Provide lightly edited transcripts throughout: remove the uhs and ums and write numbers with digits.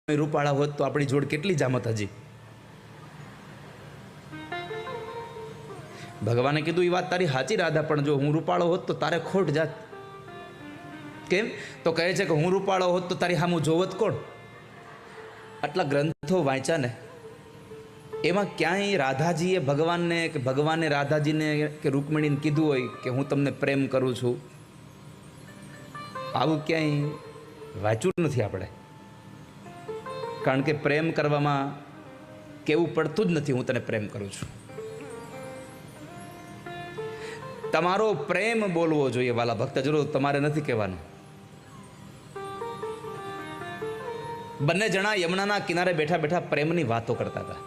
રૂપાળા હોત તો આપણી જોડ કેટલી જામત હજી. ભગવાને કીધું એ વાત તારી સાચી રાધા, પણ જો હું રૂપાળો હોત તો તારે ખોટ જાત. કેમ? તો કહે છે કે હું રૂપાળો હોત તો તારી સામું જોવત કોણ? આટલા ગ્રંથો વાંચ્યા ને, એમાં ક્યાંય રાધાજીએ ભગવાનને કે ભગવાને રાધાજીને કે રૂકમણીને કીધું હોય કે હું તમને પ્રેમ કરું છું, આવું ક્યાંય વાંચ્યું નથી આપણે. કારણ કે પ્રેમ કરવામાં કેવું પડતું જ નથી હું તને પ્રેમ કરું છું. તમારો પ્રેમ બોલવો જોઈએ વાલા ભક્તજનો, તમારે નથી કહેવાનું. બંને જણા યમુનાના કિનારે બેઠા બેઠા પ્રેમની વાતો કરતા હતા.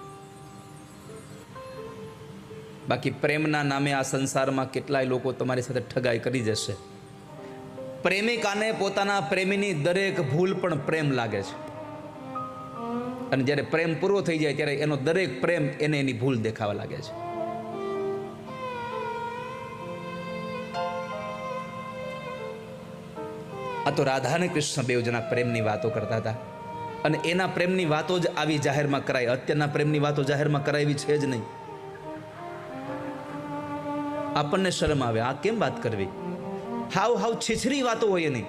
બાકી પ્રેમના નામે આ સંસારમાં કેટલાય લોકો તમારી સાથે ઠગાઈ કરી જશે. પ્રેમિકાને પોતાના પ્રેમીની દરેક ભૂલ પણ પ્રેમ લાગે છે, અને જ્યારે પ્રેમ પૂરો થઈ જાય ત્યારે એનો દરેક પ્રેમ એને એની ભૂલ દેખાવા લાગે છે. આ તો રાધા અને કૃષ્ણ બેવ જણા પ્રેમની વાતો કરતા હતા, અને એના પ્રેમની વાતો જ આવી જાહેરમાં કરાય. અત્યારના પ્રેમની વાતો જાહેરમાં કરાવી છે જ નહીં. આપણને શરમ આવે, આ કેમ વાત કરવી? હાવ છીછરી વાતો હોય એની.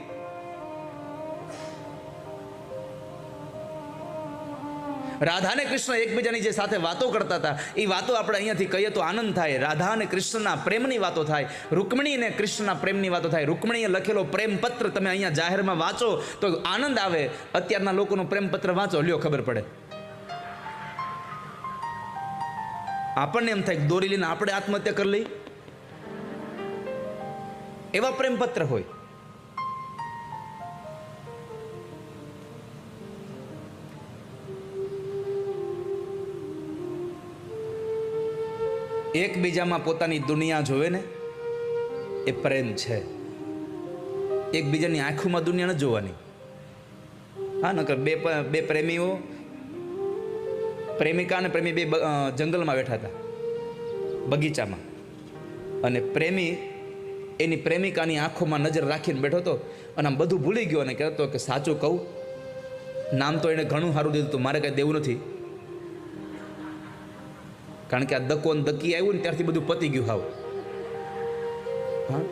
રાધા અને કૃષ્ણ એકબીજાની જે સાથે વાતો કરતા હતા એ વાતો આપણે અહીંયાથી કહીએ તો આનંદ થાય. રાધા અને કૃષ્ણના પ્રેમની વાતો થાય, રૂકમણી અને કૃષ્ણના પ્રેમની વાતો થાય. રૂકમણીએ લખેલો પ્રેમ પત્ર તમે અહીંયા જાહેરમાં વાંચો તો આનંદ આવે. અત્યારના લોકોનો પ્રેમ પત્ર વાંચો, લ્યો ખબર પડે. આપણને એમ થાય દોરી લઈને આપણે આત્મહત્યા કરી લઈ, એવા પ્રેમ પત્ર હોય. એકબીજામાં પોતાની દુનિયા જોવે ને એ પ્રેમ છે. એકબીજાની આંખોમાં દુનિયા ન જોવાની. હા, નકર બે પ્રેમીઓ, પ્રેમિકા અને પ્રેમી બે જંગલમાં બેઠા હતા, બગીચામાં, અને પ્રેમી એની પ્રેમિકાની આંખોમાં નજર રાખીને બેઠો હતો, અને આમ બધું ભૂલી ગયો અને કહેતો કે સાચું કહું, નામ તો એને ઘણું સારું દીધું હતું, મારે કાંઈ દેવું નથી. કારણ કે આ દકો ને દકી આવ્યું ને ત્યારથી બધું પતી ગયું હાવ. હા,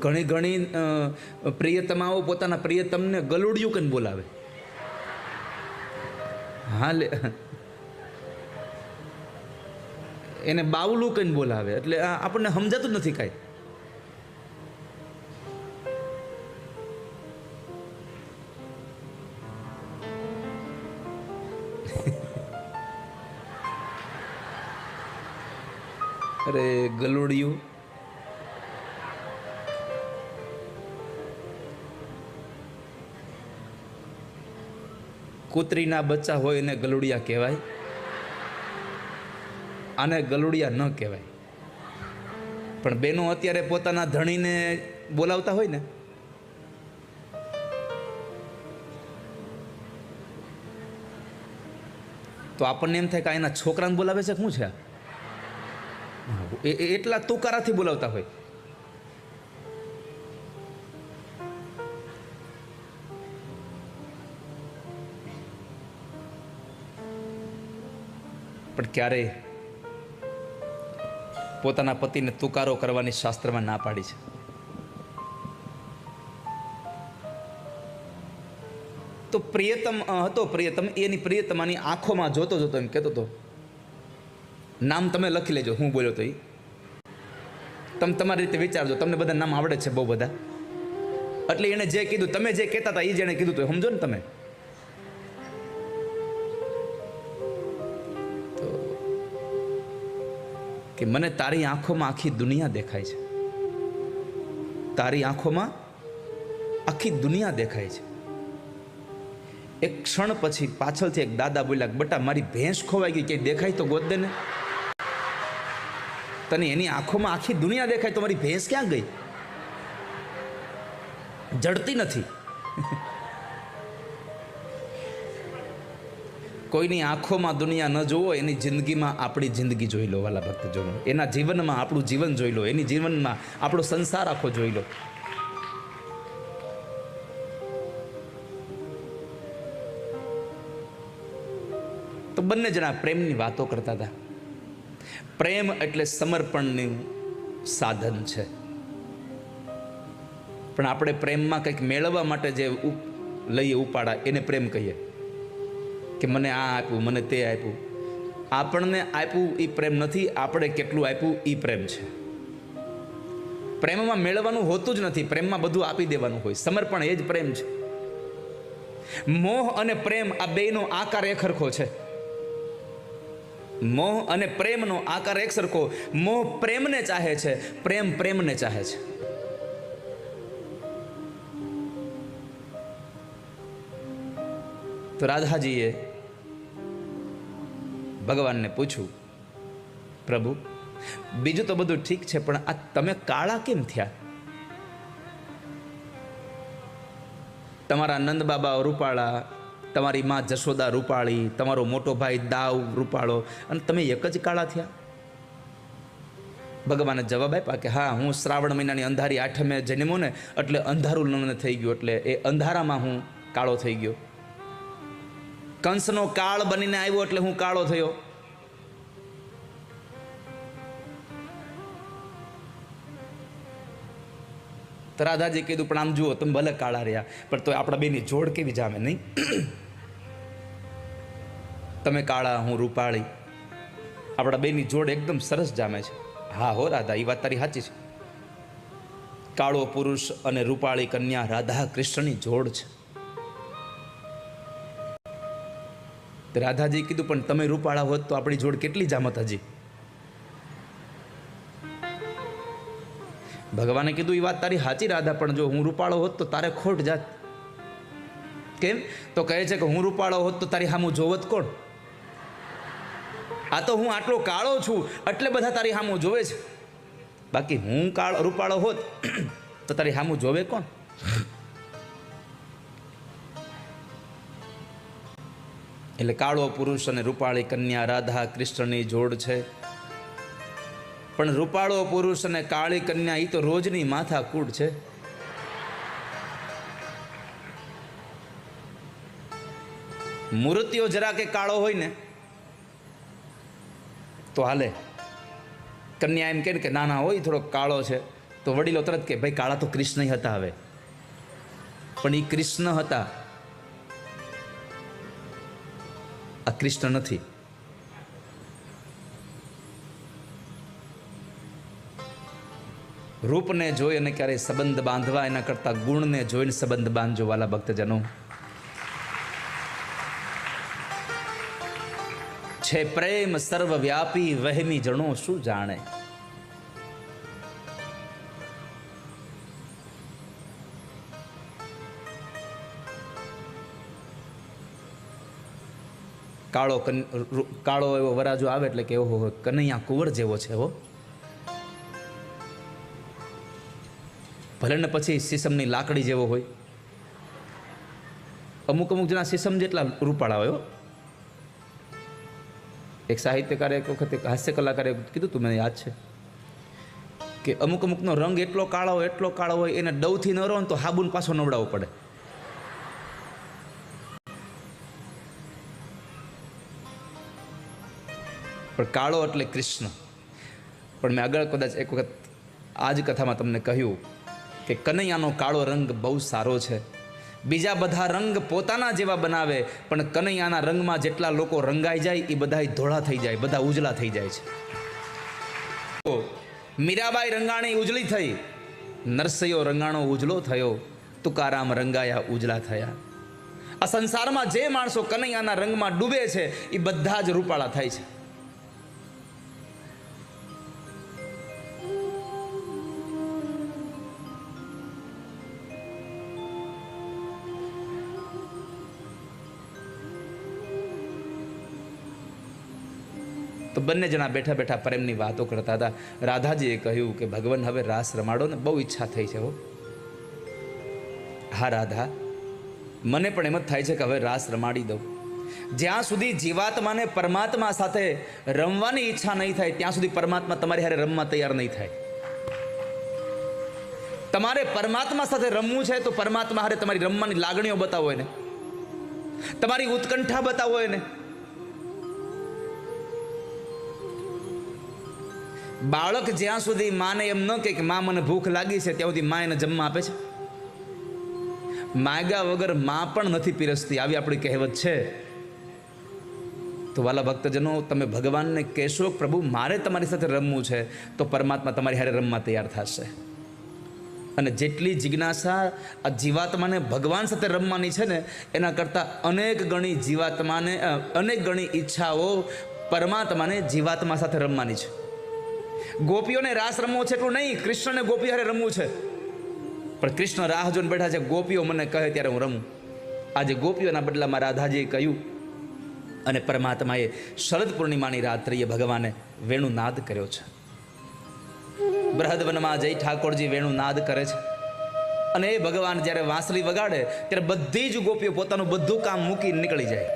ઘણી પ્રિયતમાઓ પોતાના પ્રિયતમને ગલુડિયું કને બોલાવે. હા, એને બાવલું કઈને બોલાવે. એટલે આપણને સમજાતું જ નથી કાંઈ. અરે ગલુડિયું, કૂતરીના બચ્ચા હોય એને ગલુડિયા કહેવાય, આને ગલુડિયા ન કહેવાય. પણ બેનો અત્યારે પોતાના ધણીને બોલાવતા હોય ને, તો આપણને એમ થાય કે એના છોકરાને બોલાવે છે શું છે, એટલા તુકારાથી બોલાવતા હોય. પણ ક્યારેય પોતાના પતિને તુકારો કરવાની શાસ્ત્રમાં ના પાડી છે. તો પ્રિયતમ હતો, પ્રિયતમ એની પ્રિયતમાની આંખોમાં જોતો જોતો એમ કહેતો હતો, નામ તમે લખી લેજો હું બોલ્યો તો. તમે તમારી રીતે વિચારજો, તમને બધા નામ આવડે છે બહુ બધા. એટલે એણે જે કીધું, તમે જે કહેતા હતા એ જેણે કીધું તો સમજો ને તમે. તો કે મને તારી આંખોમાં આખી દુનિયા દેખાય છે, તારી આંખોમાં આખી દુનિયા દેખાય છે. એક ક્ષણ પછી પાછળથી એક દાદા બોલ્યા, બટા મારી ભેંસ ખોવાઈ ગઈ, ક્યાંય દેખાય તો ગોત દે ને. તને એની આંખોમાં આખી દુનિયા દેખાય તો મારી ભેંસ ક્યાં ગઈ? જડતી નથી. કોઈની આંખોમાં દુનિયા ન જોવો, એની જિંદગીમાં આપણી જિંદગી જોઈ લો વાલા ભક્તજનો. એના જીવનમાં આપણું જીવન જોઈ લો, એની જીવનમાં આપણો સંસાર આખો જોઈ લો. તો બંને જણા પ્રેમની વાતો કરતા હતા. પ્રેમ એટલે સમર્પણનું સાધન છે. પણ આપણે પ્રેમમાં કંઈક મેળવવા માટે જે લઈએ ઉપાડા એને પ્રેમ કહીએ કે મને આ આપ્યું, મને તે આપ્યું. આપણને આપ્યું એ પ્રેમ નથી, આપણે કેટલું આપ્યું એ પ્રેમ છે. પ્રેમમાં મેળવવાનું હોતું જ નથી, પ્રેમમાં બધું આપી દેવાનું હોય. સમર્પણ એ જ પ્રેમ છે. મોહ અને પ્રેમ આ બેયનો આકાર એક સરખો છે. મોહ અને પ્રેમનો આકાર એક સરખો. મોહ પ્રેમને ચાહે છે, પ્રેમ પ્રેમને ચાહે છે. તો રાધાજીએ ભગવાનને પૂછ્યું, પ્રભુ બીજું તો બધું ઠીક છે, પણ આ તમે કાળા કેમ થયા? તમારા નંદ બાબા રૂપાળા, તમારી માં જશોદા રૂપાળી, તમારો મોટો ભાઈ દાવ રૂપાળો, અને તમે એક જ કાળા થયા? ભગવાને જવાબ આપ્યા કે હા, હું શ્રાવણ મહિનાની અંધારી આઠમે જન્મો ને એટલે અંધારું મને થઈ ગયું, એટલે એ અંધારામાં હું કાળો થઈ ગયો. કંસનો કાળ બનીને આવ્યો એટલે હું કાળો થયો. તો રાધાજી કીધું પણ આમ જુઓ, તમે ભલે કાળા રહ્યા પણ તો આપણા બેની જોડ કેવી જામે નહીં? તમે કાળા, હું રૂપાળી, આપણા બેની જોડ એકદમ સરસ જામે છે. હા હો રાધા, એ વાત તારી સાચી છે. કાળો પુરુષ અને રૂપાળી કન્યા રાધા કૃષ્ણની જોડ છે. રાધાજી કીધું પણ તમે રૂપાળા હોત તો આપણી જોડ કેટલી જામત હજી? ભગવાને કીધું એ વાત તારી સાચી રાધા, પણ જો હું રૂપાળો હોત તો તારે ખોટ જાત. કેમ? તો કહે છે કે હું રૂપાળો હોત તો તારી સામું જોવત કોણ? આ તો હું આટલો કાળો છું એટલે બધા તારી સામું જોવે છે, બાકી હું રૂપાળો હોત તો તારી સામું જોવે કોણ? એટલે કાળો પુરુષ અને રૂપાળી કન્યા રાધા કૃષ્ણની જોડ છે. પણ રૂપાળો પુરુષ અને કાળી કન્યા એ તો રોજની માથા કૂડ છે. મૂર્તિઓ જરા કે કાળો હોય ને તો હાલે. કન્યા એમ કે નાના હોય થોડો કાળો છે તો વડીલો તરત કે ભાઈ કાળા તો કૃષ્ણ હતા. હવે પણ એ કૃષ્ણ હતા, આ કૃષ્ણ નથી. રૂપને જોઈ અને ક્યારે સંબંધ બાંધવા એના કરતા ગુણને જોઈને સંબંધ બાંધજો વાલા ભક્તજનો. છે પ્રેમ સર્વવ્યાપી, વહેમી જણો શું જાણે. કાળો એવો વરાજો આવે એટલે કે ઓહો કનૈયા કુંવર જેવો છે હો. ભલે ને પછી સીસમની લાકડી જેવો હોય. અમુક જણા સીસમ જેટલા રૂપાળા હોય. એક સાહિત્યકારે એક વખત એક હાસ્ય કલાકારે કીધું તું, મને યાદ છે કે અમુકનો રંગ એટલો કાળો હોય એને ડવથી ન રહો ને તો હાબુન પાછો નવડાવવો પડે. પણ કાળો એટલે કૃષ્ણ. પણ મેં આગળ કદાચ એક વખત આ જ કથામાં તમને કહ્યું કે કનૈયાનો કાળો રંગ બહુ સારો છે. બીજા બધા રંગ પોતાના જેવા બનાવે, પણ કનૈયાના રંગમાં જેટલા લોકો રંગાઈ જાય એ બધા ધોળા થઈ જાય, બધા ઉજળા થઈ જાય છે. મીરાબાઈ રંગાણી ઉજળી થઈ, નરસૈયો રંગાણો ઉજળો થયો, તુકારામ રંગાયા ઉજળા થયા. આ સંસારમાં જે માણસો કનૈયાના રંગમાં ડૂબે છે એ બધા જ રૂપાળા થાય છે. તો બંને જણા બેઠા બેઠા પ્રેમની વાતો કરતા હતા. રાધાજીએ કહ્યું કે ભગવાન હવે રાસ રમાડો ને, બહુ ઈચ્છા થઈ છે હો. હા રાધા, મને પણ એમ જ થાય છે કે હવે રાસ રમાડી દઉં. જ્યાં સુધી જીવાત્માને પરમાત્મા સાથે રમવાની ઈચ્છા નહીં થાય ત્યાં સુધી પરમાત્મા તમારી હારે રમવા તૈયાર નહીં થાય. તમારે પરમાત્મા સાથે રમવું છે તો પરમાત્મા હારે તમારી રમવાની લાગણીઓ બતાવો એને, તમારી ઉત્કંઠા બતાવો એને. બાળક જ્યાં સુધી માને એમ ન કહે કે માં મને ભૂખ લાગી છે, ત્યાં સુધી માં એને જમવા આપે છે? માગ્યા વગર માં પણ નથી પીરસતી, આવી આપણી કહેવત છે. તો વાલા ભક્તજનો, તમે ભગવાનને કહેશો પ્રભુ મારે તમારી સાથે રમવું છે, તો પરમાત્મા તમારી હારે રમવા તૈયાર થશે. અને જેટલી જિજ્ઞાસા આ જીવાત્માને ભગવાન સાથે રમવાની છે ને, એના કરતાં અનેક ગણી જીવાત્માને, અનેક ગણી ઈચ્છાઓ પરમાત્માને જીવાત્મા સાથે રમવાની છે. ગોપીઓને રાસ રમવો છે એટલું નહીં, કૃષ્ણને ગોપી હારે રમવું છે. પણ કૃષ્ણ રાહ જોઈને બેઠા છે, ગોપીઓ મને કહે ત્યારે હું રમું. આજે ગોપીઓના બદલામાં રાધાજીએ કહ્યું, અને પરમાત્માએ શરદ પૂર્ણિમાની રાત્રિએ ભગવાને વેણુનાદ કર્યો છે. બૃહદવનમાં જઈ ઠાકોરજી વેણુનાદ કરે છે. અને એ ભગવાન જ્યારે વાંસળી વગાડે ત્યારે બધી જ ગોપીઓ પોતાનું બધું કામ મૂકી નીકળી જાય.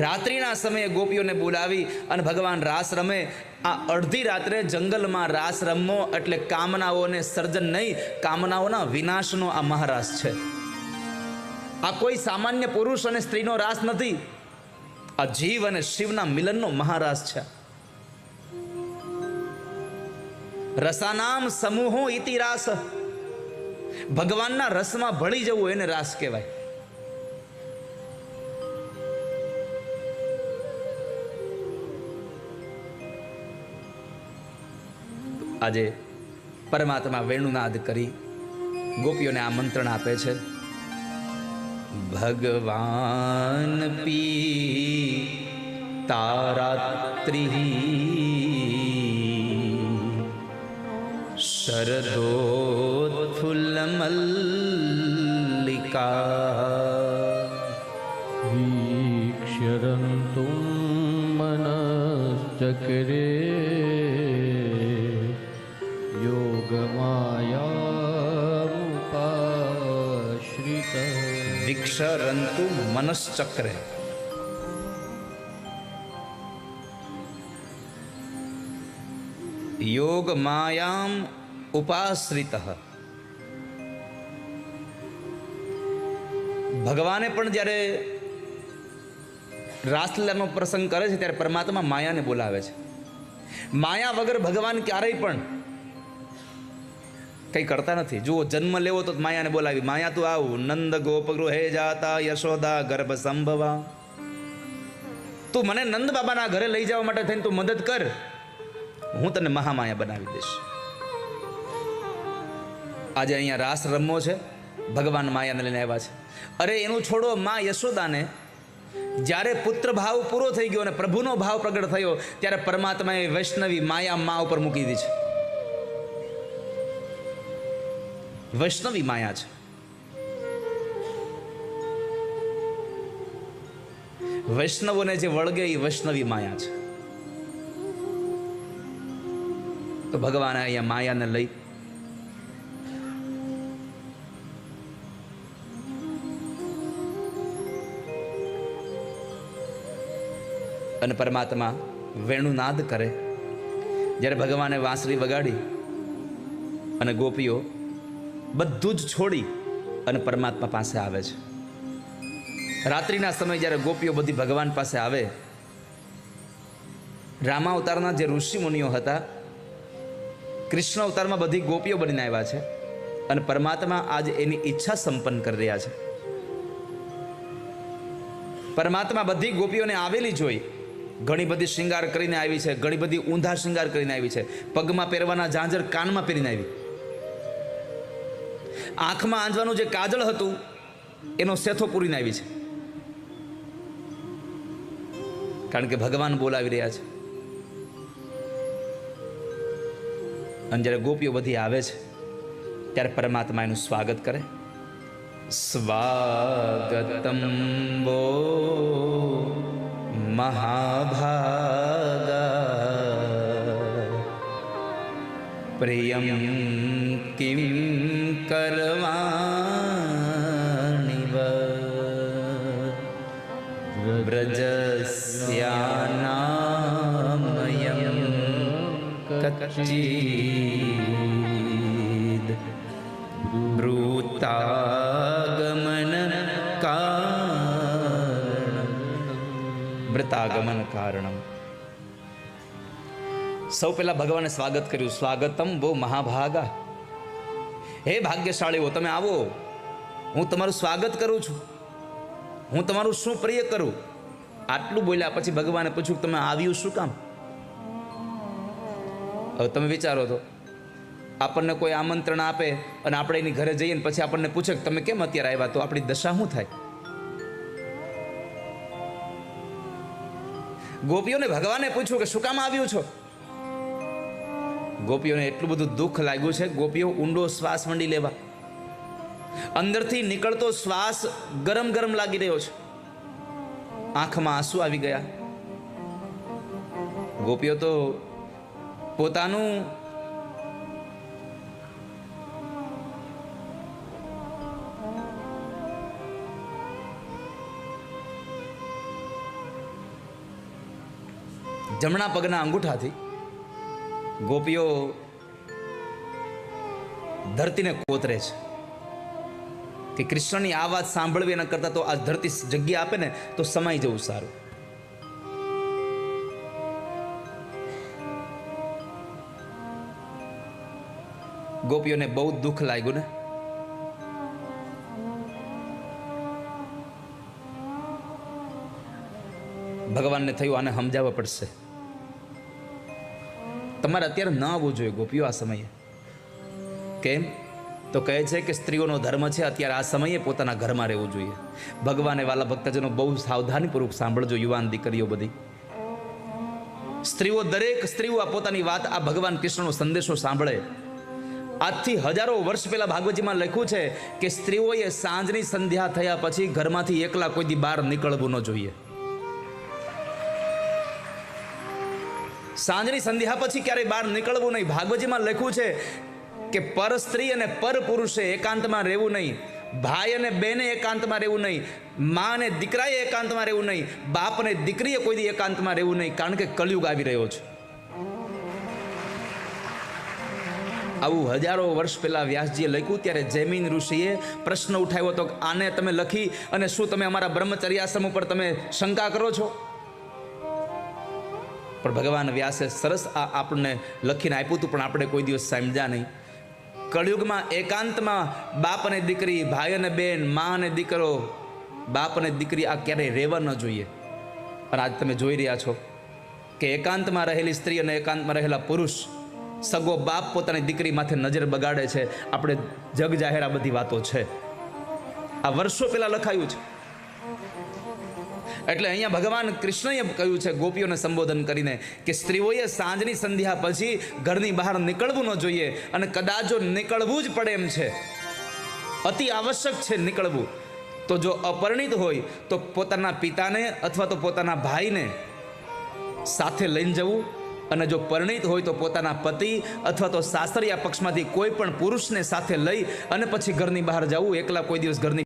રાત્રિના સમયે ગોપીઓને બોલાવી અને ભગવાન રાસ રમે. આ અડધી રાત્રે જંગલમાં રાસ રમવો એટલે કામનાઓને સર્જન નહીં, કામનાઓના વિનાશનો આ મહારાસ છે. આ કોઈ સામાન્ય પુરુષ અને સ્ત્રીનો રાસ નથી, આ જીવ અને શિવના મિલનનો મહારાસ છે. રસાનામ સમૂહો ઇતિ રાસ, ભગવાનના રસમાં ભળી જવું એને રાસ કહેવાય. આજે પરમાત્મા વેણુનાદ કરી ગોપીઓને આમંત્રણ આપે છે. ભગવાન પી તારાત્રિ શરદોત્ફુલ્લમલ્લિકા વીક્ષરન્તુમ મનશ્ચક્રે યોગમાયામુપાશ્રિત. વિક્ષરંતુ મનશ્ચક્રે, યોગ માયામ ઉપાશ્રિત. ભગવાને પણ જ્યારે રાસલીલાનો પ્રસંગ કરે છે ત્યારે પરમાત્મા માયાને બોલાવે છે. માયા વગર ભગવાન ક્યારેય પણ કંઈ કરતા નથી. જુઓ, જન્મ લેવો તો માયાને બોલાવી, માયા તું આવું, નંદ ગોપ ગૃહે જાતા યશોદા ગર્ભ સંભવા. તું મને નંદ બાબાના ઘરે લઈ જવા માટે થઈને તું મદદ કર, હું તને મહામાયા બનાવી દઈશ. આજે અહીંયા રાસ રમવો છે, ભગવાન માયાને લઈને આવ્યા છે. અરે એનું છોડો, માં યશોદાને જ્યારે પુત્ર ભાવ પૂરો થઈ ગયો અને પ્રભુનો ભાવ પ્રગટ થયો ત્યારે પરમાત્માએ વૈષ્ણવી માયા મા ઉપર મૂકી દીધી છે. વૈષ્ણવી માયા છે. વૈષ્ણવોને જે વળગે એ વૈષ્ણવી માયા છે. તો ભગવાને અહીંયા માયાને લઈ અને પરમાત્મા વેણુનાદ કરે. જ્યારે ભગવાને વાંસળી વગાડી અને ગોપીઓ બધું જ છોડી અને પરમાત્મા પાસે આવે છે. રાત્રિના સમયે જ્યારે ગોપીઓ બધી ભગવાન પાસે આવે, રામા અવતારના જે ઋષિ મુનિઓ હતા, કૃષ્ણ અવતારમાં બધી ગોપીઓ બનીને આવ્યા છે અને પરમાત્મા આજે એની ઈચ્છા સંપન્ન કરી રહ્યા છે. પરમાત્મા બધી ગોપીઓને આવેલી જોઈ ઘણી બધી શૃંગાર કરીને આવી છે, ઘણી બધી ઊંધા શૃંગાર કરીને આવી છે, પગમાં પહેરવાના ઝાંઝર કાનમાં પહેરીને આવી, આંખમાં આંજવાનું જે કાજળ હતું એનો સેથો પૂરીને આવી છે, કારણ કે ભગવાન બોલાવી રહ્યા છે. અને જ્યારે ગોપીઓ બધી આવે છે ત્યારે પરમાત્મા એનું સ્વાગત કરે. સ્વાગતમ વો મહાભાગા પ્રિયમ કિમ કરવાણિવ વ્રજસ્યાનામયમ કચ્ચિદ બ્રૂતાગમન કારણમ. સૌ પહેલા ભગવાને સ્વાગત કર્યું, સ્વાગતમ બહુ મહાભાગા, હે ભાગ્યશાળીઓ તમે આવો, હું તમારું સ્વાગત કરું છું, હું તમારું શું પ્રિય કરું. આટલું બોલ્યા પછી ભગવાને પૂછ્યું તમે આવ્યું શું કામ. હવે તમે વિચારો તો આપણને કોઈ આમંત્રણ આપે અને આપણે એની ઘરે જઈએ ને પછી આપણને પૂછે કે તમે કેમ અત્યારે આવ્યા, તો આપણી દશા શું થાય. ગોપીઓને ભગવાને પૂછ્યું કે શું કામ આવ્યું છો. ગોપીઓને એટલું બધું દુઃખ લાગ્યું છે, ગોપીઓ ઊંડો શ્વાસ મંડી લેવા, અંદરથી નીકળતો શ્વાસ ગરમ ગરમ લાગી રહ્યો છે, આંખમાં આંસુ આવી ગયા. ગોપીઓ તો પોતાનું જમણા પગના અંગૂઠાથી ગોપીઓ ધરતીને કોતરે છે કે કૃષ્ણની આ વાત સાંભળવી એના કરતા તો આ ધરતી જગ્યા આપે ને તો સમાઈ જવું સારું. ગોપીઓને બહુ દુઃખ લાગ્યું ને. ભગવાનને થયું આને સમજાવવા પડશે, તમારે અત્યારે ન આવવું જોઈએ ગોપીઓ આ સમયે. કેમ તો કહે છે કે સ્ત્રીઓનો ધર્મ છે અત્યારે આ સમયે પોતાના ઘરમાં રહેવું જોઈએ. ભગવાને વાલા ભક્તજનો બહુ સાવધાનીપૂર્વક સાંભળજો, યુવાન દીકરીઓ બધી સ્ત્રીઓ, દરેક સ્ત્રીઓ આ પોતાની વાત, આ ભગવાન કૃષ્ણનો સંદેશો સાંભળે. આજથી હજારો વર્ષ પહેલા ભાગવતજીમાં લખ્યું છે કે સ્ત્રીઓએ સાંજની સંધ્યા થયા પછી ઘરમાંથી એકલા કોઈ દી બહાર નીકળવું ન જોઈએ. સાંજની સંધ્યા પછી ક્યારેય બહાર નીકળવું નહીં. ભાગવતજીમાં લખ્યું છે કે પર સ્ત્રી અને પર પુરુષે એકાંતમાં રહેવું નહીં, ભાઈ અને બેને એકાંતમાં રહેવું નહીં, મા અને દીકરાએ એકાંતમાં રહેવું નહીં, બાપ અને દીકરીએ કોઈ દી એકાંતમાં રહેવું નહીં, કારણ કે કળિયુગ આવી રહ્યો છે. આવું હજારો વર્ષ પહેલા વ્યાસજીએ લખ્યું. ત્યારે જૈમિન ઋષિએ પ્રશ્ન ઉઠાવ્યો હતો, આને તમે લખી અને શું તમે અમારા બ્રહ્મચર્યાશ્રમ ઉપર તમે શંકા કરો છો? પણ ભગવાન વ્યાસે સરસ આપણને લખીને આપ્યું હતું, પણ આપણે કોઈ દિવસ સમજ્યા નહીં. કળિયુગમાં એકાંતમાં બાપ અને દીકરી, ભાઈ અને બેન, મા અને દીકરો, બાપ અને દીકરી આ ક્યારેય રહેવા ન જોઈએ. અને આજ તમે જોઈ રહ્યા છો કે એકાંતમાં રહેલી સ્ત્રી અને એકાંતમાં રહેલા પુરુષ, સગો બાપ પોતાની દીકરી માથે નજર બગાડે છે. આપણે જગ જાહેર આ બધી વાતો છે, આ વર્ષો પહેલા લખાયું છે. એટલે અહીંયા ભગવાન કૃષ્ણએ કહ્યું છે ગોપીઓને સંબોધન કરીને કે સ્ત્રીઓએ સાંજની સંધ્યા પછી ઘરની બહાર નીકળવું ન જોઈએ, અને કદાચ જો નીકળવું જ પડે એમ છે, અતિ આવશ્યક છે નીકળવું, તો જો અપરિણિત હોય તો પોતાના પિતાને અથવા તો પોતાના ભાઈને સાથે લઈને જવું, અને જો પરિણિત હોય તો પોતાના પતિ અથવા તો સાસરિયા પક્ષમાંથી કોઈ પણ પુરુષને સાથે લઈ અને પછી ઘરની બહાર જવું. એકલા કોઈ દિવસ ઘરની